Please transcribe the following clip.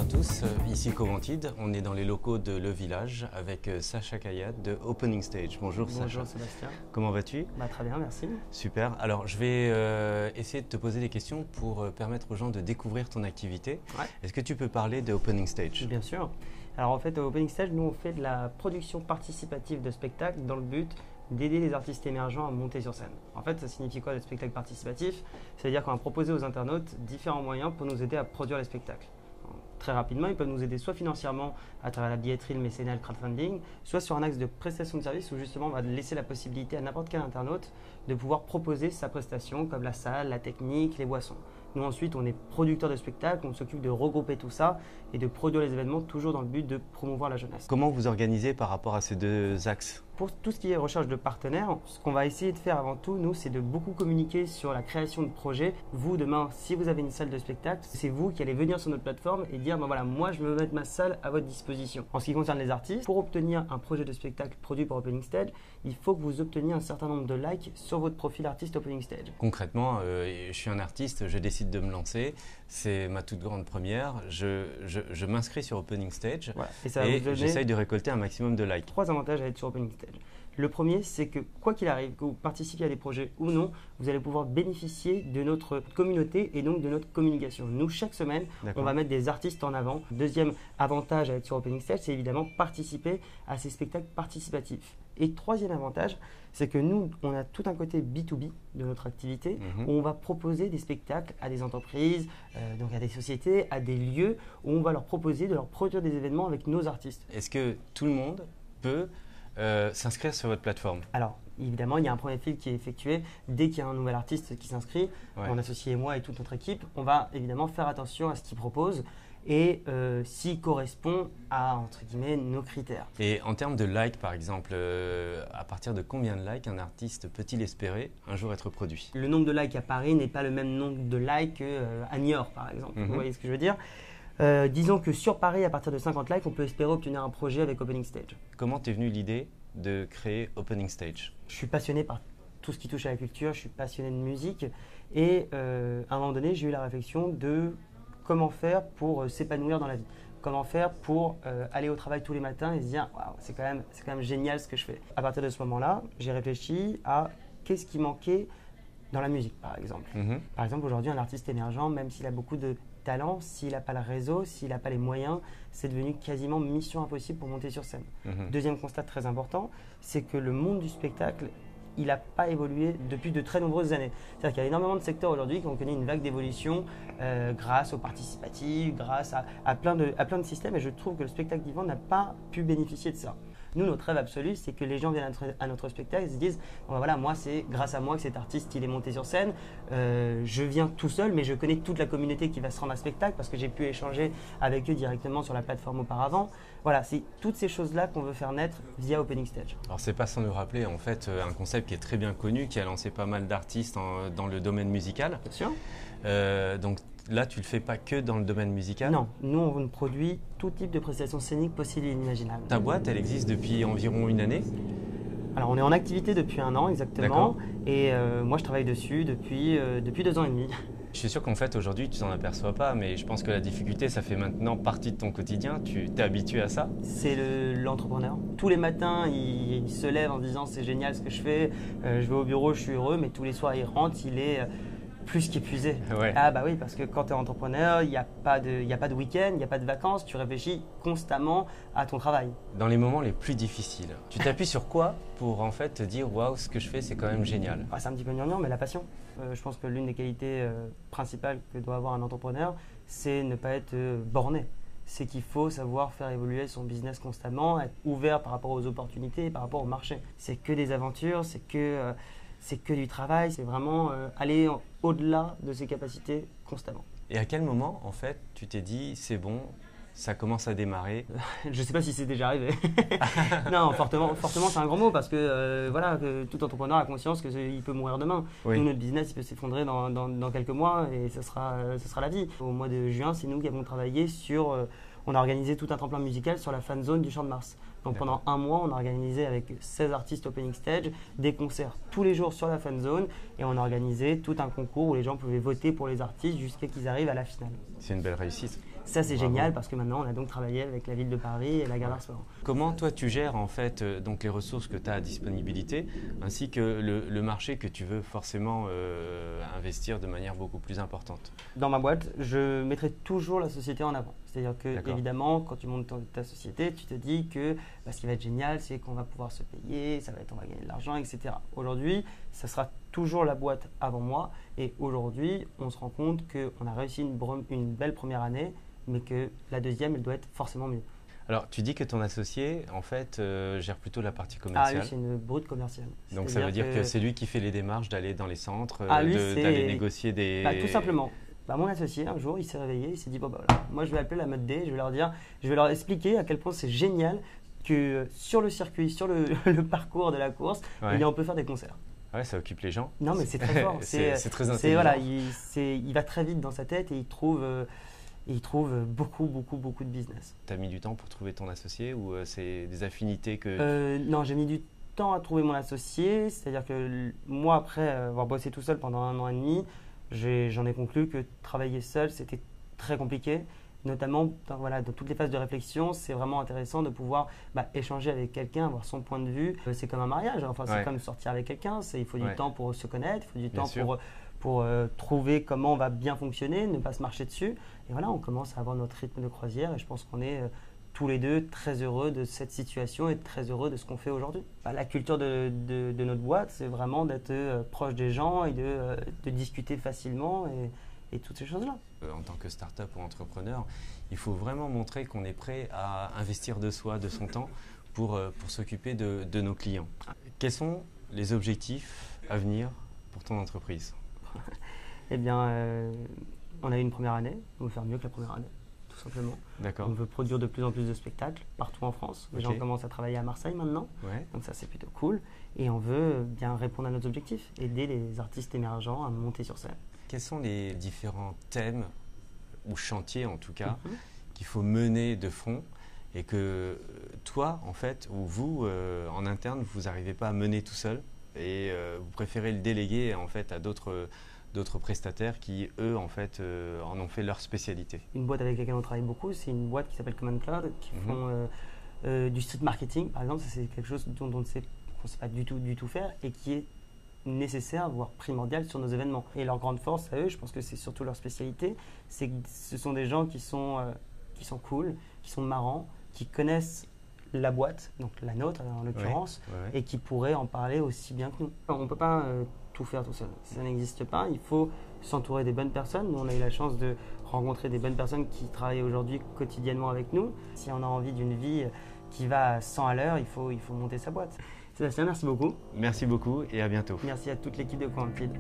à tous, ici Coventide, on est dans les locaux de Le Village avec Sacha Kayat de Opening Stage. Bonjour Sacha. Bonjour Sébastien. Comment vas-tu? Très bien, merci. Super. Alors je vais essayer de te poser des questions pour permettre aux gens de découvrir ton activité. Ouais. Est-ce que tu peux parler de Opening Stage? Bien sûr. Alors en fait, au Opening Stage, nous on fait de la production participative de spectacles dans le but d'aider les artistes émergents à monter sur scène. En fait, ça signifie quoi le spectacle participatif? C'est-à-dire qu'on va proposer aux internautes différents moyens pour nous aider à produire les spectacles. Très rapidement, ils peuvent nous aider soit financièrement à travers la billetterie, le mécénat, le crowdfunding, soit sur un axe de prestation de service où justement on va laisser la possibilité à n'importe quel internaute de pouvoir proposer sa prestation comme la salle, la technique, les boissons. Nous ensuite, on est producteur de spectacles, on s'occupe de regrouper tout ça et de produire les événements toujours dans le but de promouvoir la jeunesse. Comment vous organisez par rapport à ces deux axes? Pour tout ce qui est recherche de partenaires, ce qu'on va essayer de faire avant tout, nous, c'est de beaucoup communiquer sur la création de projets. Vous, demain, si vous avez une salle de spectacle, c'est vous qui allez venir sur notre plateforme et dire, voilà, moi, je veux mettre ma salle à votre disposition. En ce qui concerne les artistes, pour obtenir un projet de spectacle produit par Opening Stage, il faut que vous obteniez un certain nombre de likes sur votre profil artiste Opening Stage. Concrètement, je suis un artiste, je décide de me lancer, c'est ma toute grande première, je m'inscris sur Opening Stage et j'essaye de récolter un maximum de likes. 3 avantages à être sur Opening Stage. Le premier, c'est que quoi qu'il arrive, que vous participiez à des projets ou non, vous allez pouvoir bénéficier de notre communauté et donc de notre communication. Nous, chaque semaine, on va mettre des artistes en avant. Deuxième avantage à être sur Opening Stage, c'est évidemment participer à ces spectacles participatifs. Et troisième avantage, c'est que nous, on a tout un côté B2B de notre activité où on va proposer des spectacles à des entreprises, donc à des sociétés, à des lieux où on va leur proposer de leur produire des événements avec nos artistes. Est-ce que tout le monde peut s'inscrire sur votre plateforme? Alors, évidemment, il y a un premier filtre qui est effectué dès qu'il y a un nouvel artiste qui s'inscrit. Mon associé et moi et toute notre équipe, on va évidemment faire attention à ce qu'il propose et s'il correspond à, entre guillemets, nos critères. Et en termes de likes, par exemple, à partir de combien de likes un artiste peut-il espérer un jour être produit? Le nombre de likes à Paris n'est pas le même nombre de likes qu'à Niort, par exemple. Vous voyez ce que je veux dire? Disons que sur Paris, à partir de 50 likes, on peut espérer obtenir un projet avec Opening Stage. Comment t'es venue l'idée de créer Opening Stage? Je suis passionné par tout ce qui touche à la culture, je suis passionné de musique et à un moment donné, j'ai eu la réflexion de comment faire pour s'épanouir dans la vie. Comment faire pour aller au travail tous les matins et se dire waouh, c'est quand même génial ce que je fais. À partir de ce moment-là, j'ai réfléchi à qu'est-ce qui manquait dans la musique, par exemple. Par exemple, aujourd'hui, un artiste émergent, même s'il a beaucoup de talent, s'il n'a pas le réseau, s'il n'a pas les moyens, c'est devenu quasiment mission impossible pour monter sur scène. Deuxième constat très important, c'est que le monde du spectacle, il n'a pas évolué depuis de très nombreuses années. C'est-à-dire qu'il y a énormément de secteurs aujourd'hui qui ont connu une vague d'évolution grâce au participatif, grâce à plein de systèmes et je trouve que le spectacle vivant n'a pas pu bénéficier de ça. Nous, notre rêve absolu, c'est que les gens viennent à notre spectacle et se disent voilà, moi, c'est grâce à moi que cet artiste il est monté sur scène. Je viens tout seul, mais je connais toute la communauté qui va se rendre à spectacle parce que j'ai pu échanger avec eux directement sur la plateforme auparavant. Voilà, c'est toutes ces choses-là qu'on veut faire naître via Opening Stage. Alors, c'est pas sans nous rappeler en fait un concept qui est très bien connu, qui a lancé pas mal d'artistes dans le domaine musical. Bien sûr. Donc là, tu le fais pas que dans le domaine musical? Non, nous on produit tout type de prestations scéniques possibles et inimaginables. Ta boîte, elle existe depuis environ une année? Alors on est en activité depuis 1 an exactement et moi je travaille dessus depuis 2 ans et demi. Je suis sûr qu'en fait aujourd'hui tu t'en aperçois pas, mais je pense que la difficulté ça fait maintenant partie de ton quotidien, tu t'es habitué à ça? C'est l'entrepreneur. Tous les matins il se lève en disant c'est génial ce que je fais, je vais au bureau, je suis heureux, mais tous les soirs il rentre, il est plus qu'épuisé. Ah bah oui, parce que quand tu es entrepreneur, il n'y a pas de week-end, il n'y a pas de vacances, tu réfléchis constamment à ton travail. Dans les moments les plus difficiles, tu t'appuies sur quoi pour en fait te dire waouh, ce que je fais c'est quand même génial? C'est un petit peu gnangnan, mais la passion. Je pense que l'une des qualités principales que doit avoir un entrepreneur, c'est ne pas être borné. C'est qu'il faut savoir faire évoluer son business constamment, être ouvert par rapport aux opportunités, par rapport au marché. C'est que des aventures, c'est que du travail, c'est vraiment aller au-delà de ses capacités constamment. Et à quel moment, en fait, tu t'es dit, c'est bon, ça commence à démarrer? Je ne sais pas si c'est déjà arrivé. Non, fortement c'est un grand mot parce que voilà, que tout entrepreneur a conscience qu'il peut mourir demain. Nous, notre business, il peut s'effondrer dans quelques mois et ce sera la vie. Au mois de juin, c'est nous qui avons travaillé sur… on a organisé tout un tremplin musical sur la fan zone du Champ de Mars. Donc pendant 1 mois, on a organisé avec 16 artistes Opening Stage des concerts tous les jours sur la fan zone et on a organisé tout un concours où les gens pouvaient voter pour les artistes jusqu'à qu'ils arrivent à la finale. C'est une belle réussite. Ça, c'est génial parce que maintenant, on a donc travaillé avec la ville de Paris et la gare d'Arcelor. Comment toi, tu gères en fait donc les ressources que tu as à disponibilité ainsi que le marché que tu veux forcément investir de manière beaucoup plus importante? Dans ma boîte, je mettrai toujours la société en avant. C'est-à-dire que, évidemment, quand tu montes ta société, tu te dis que ce qui va être génial, c'est qu'on va pouvoir se payer, on va gagner de l'argent, etc. Aujourd'hui, ça sera toujours la boîte avant moi. Et aujourd'hui, on se rend compte qu'on a réussi une belle première année, mais que la deuxième, elle doit être forcément mieux. Alors, tu dis que ton associé, en fait, gère plutôt la partie commerciale. Ah, lui, c'est une brute commerciale. Donc, ça veut dire que c'est lui qui fait les démarches d'aller dans les centres, d'aller négocier des… Tout simplement. Mon associé, un jour, il s'est réveillé, il s'est dit voilà, moi, je vais appeler la mode D, je vais leur expliquer à quel point c'est génial que sur le circuit, sur le parcours de la course, on peut faire des concerts. Ouais, ça occupe les gens. Non, mais c'est très fort. C'est très intelligent. Voilà, il va très vite dans sa tête et il trouve beaucoup de business. Tu as mis du temps pour trouver ton associé ou c'est des affinités que… Non, j'ai mis du temps à trouver mon associé. C'est-à-dire que moi, après avoir bossé tout seul pendant 1 an et demi, j'en ai conclu que travailler seul, c'était très compliqué. Notamment dans toutes les phases de réflexion, c'est vraiment intéressant de pouvoir échanger avec quelqu'un, avoir son point de vue. C'est comme un mariage, c'est comme sortir avec quelqu'un. Il faut du temps pour se connaître, il faut du temps pour trouver comment on va bien fonctionner, ne pas se marcher dessus. Et voilà, on commence à avoir notre rythme de croisière et je pense qu'on est tous les deux très heureux de cette situation et très heureux de ce qu'on fait aujourd'hui. La culture de notre boîte, c'est vraiment d'être proche des gens et de discuter facilement et toutes ces choses-là. En tant que start-up ou entrepreneur, il faut vraiment montrer qu'on est prêt à investir de soi, de son temps pour s'occuper de nos clients. Quels sont les objectifs à venir pour ton entreprise? Eh bien, on a eu une première année, on veut faire mieux que la première année, tout simplement. D'accord. On veut produire de plus en plus de spectacles partout en France. Les gens commencent à travailler à Marseille maintenant, donc ça c'est plutôt cool. Et on veut bien répondre à nos objectifs, aider les artistes émergents à monter sur scène. Quels sont les différents thèmes, ou chantiers en tout cas, qu'il faut mener de front et que toi, en fait, ou vous, en interne, vous n'arrivez pas à mener tout seul et vous préférez le déléguer en fait à d'autres prestataires qui, eux, en fait, en ont fait leur spécialité? Une boîte avec laquelle on travaille beaucoup, c'est une boîte qui s'appelle Common Cloud, qui font du street marketing, par exemple. C'est quelque chose dont on ne sait pas du tout faire et qui est nécessaire, voire primordial sur nos événements. Et leur grande force à eux, je pense que c'est surtout leur spécialité, c'est que ce sont des gens qui sont cool, qui sont marrants, qui connaissent la boîte, donc la nôtre en l'occurrence, et qui pourraient en parler aussi bien que nous. On ne peut pas tout faire tout seul, ça n'existe pas, il faut s'entourer des bonnes personnes. Nous, on a eu la chance de rencontrer des bonnes personnes qui travaillent aujourd'hui quotidiennement avec nous. Si on a envie d'une vie qui va à 100 à l'heure, il faut monter sa boîte. Sébastien, merci beaucoup. Merci beaucoup et à bientôt. Merci à toute l'équipe de Quantum Feed.